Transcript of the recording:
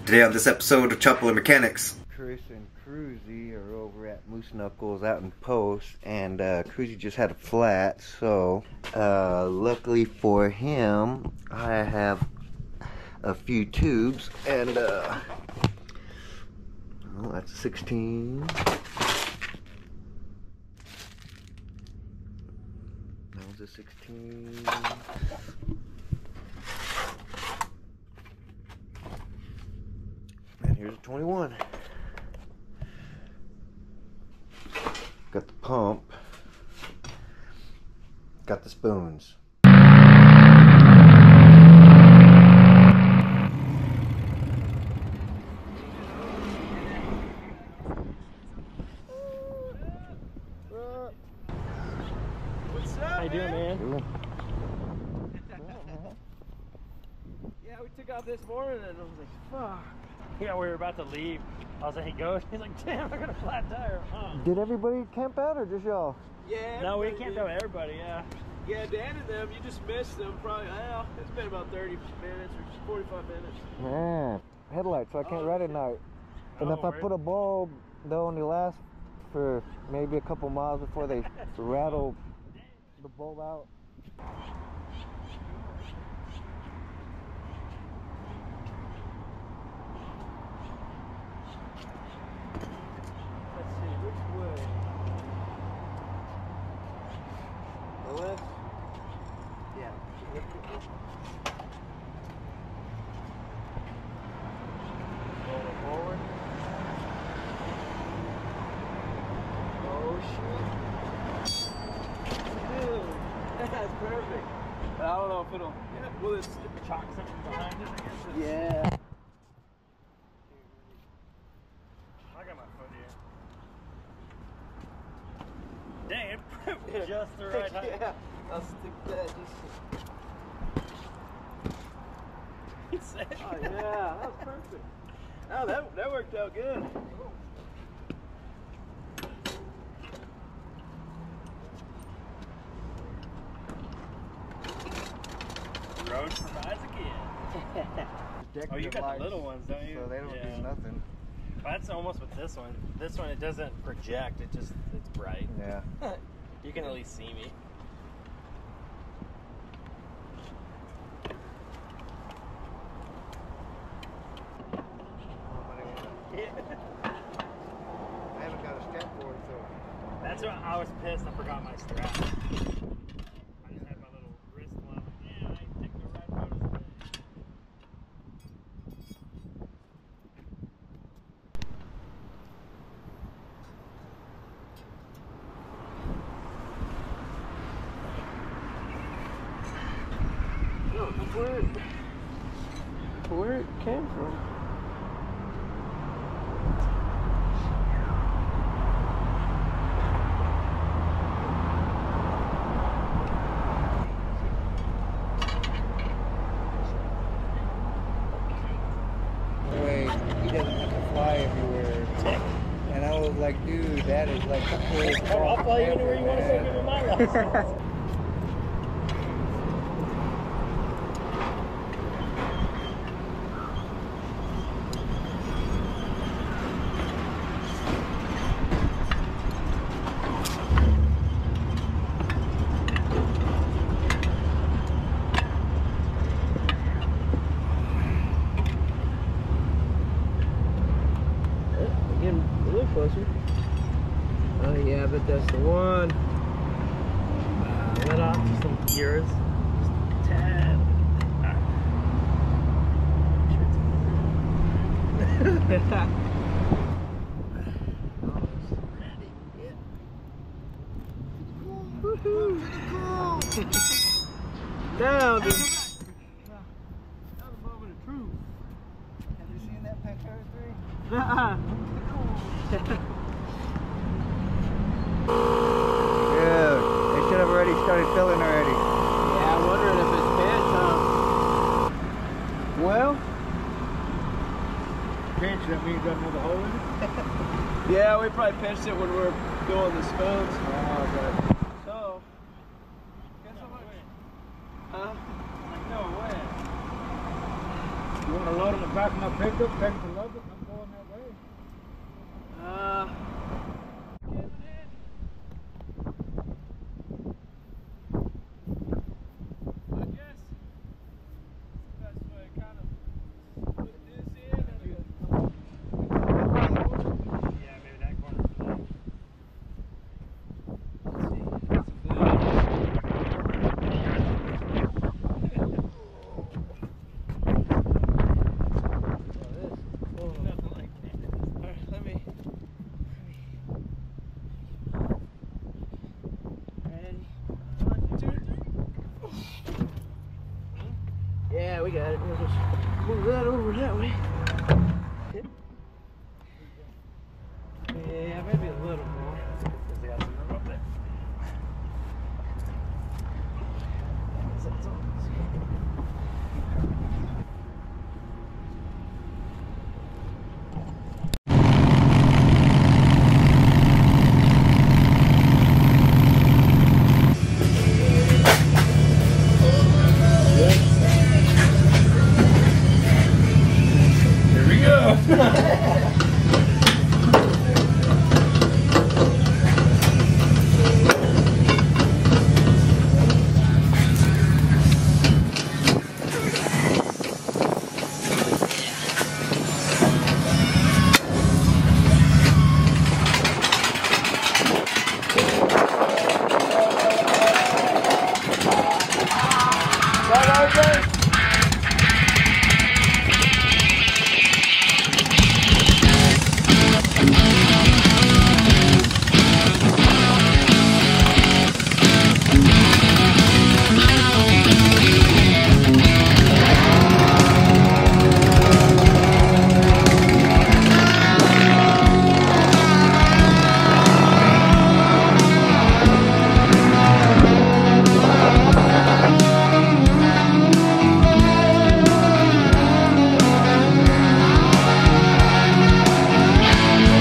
Today on this episode of Chopper Mechanics, Chris and Cruzy are over at Moose Knuckles out in Post, and Cruzy just had a flat, so luckily for him, I have a few tubes, and well, that's 16. That was a 16. And here's a 21. Got the pump. Got the spoons. What's up? How you doing, man? Cool. Yeah, we took off this morning and I was like, fuck. Yeah, we were about to leave. I was like, hey, go. He's like, damn, I got a flat tire. Did everybody camp out or just y'all? Yeah. No, we camped out with everybody, yeah. Yeah, Dan and them, you just missed them probably. Well, it's been about 30 minutes or 45 minutes. Man, headlights, so I can't ride at night. And if I put a bulb, they'll only last for maybe a couple miles before they rattle the bulb out. Let's see, which way? The left? Yeah. Roll it forward. Oh, shit. Dude, that's perfect. I don't know if it'll... Yeah, will it chalk something behind it? I guess it's... Yeah. I got my foot here. Dang, it just the right height. Yeah, I'll stick that just... Oh yeah, that was perfect. Oh, that worked out good. Road provides again. Oh, you got the little ones, don't you? So they don't do nothing. That's almost with this one. This one, it doesn't project. It's bright. Yeah. You can at least see me. I haven't got a strap for it, so. That's what I was pissed. I forgot my strap. I just had my little wrist glove. Yeah, I take the right notice. Where it came from? Anyway, he doesn't have to fly everywhere. And I was like, dude, that is like the coolest. I'll fly you anywhere you want to go. Give me my license. Getting a little closer. Oh yeah, I bet that's the one. Let off some gears. Just a tad. Woohoo! Now, dude. That was a moment of truth. Have you seen that Pantera 3? Yeah, they should have already started filling already. Yeah, I'm wondering if it's bad time. Well, Pinch, that means got another hole in it? Yeah, we probably pinched it when we were doing the spoons. Oh, okay. So, guess how much? Huh? No way. You want to load in the back of my pickup, take it to Lubbock, I'm going that way. I guess that's the way kind of put this in. Yeah, maybe that corner for that. Let's see. That's a nothing like that. Alright, let me. Ready? 1, 2, 3. Yeah, we got it. We'll just move that over that way. Yeah, maybe a little more. Because they got some room up there. That's all. Here we go.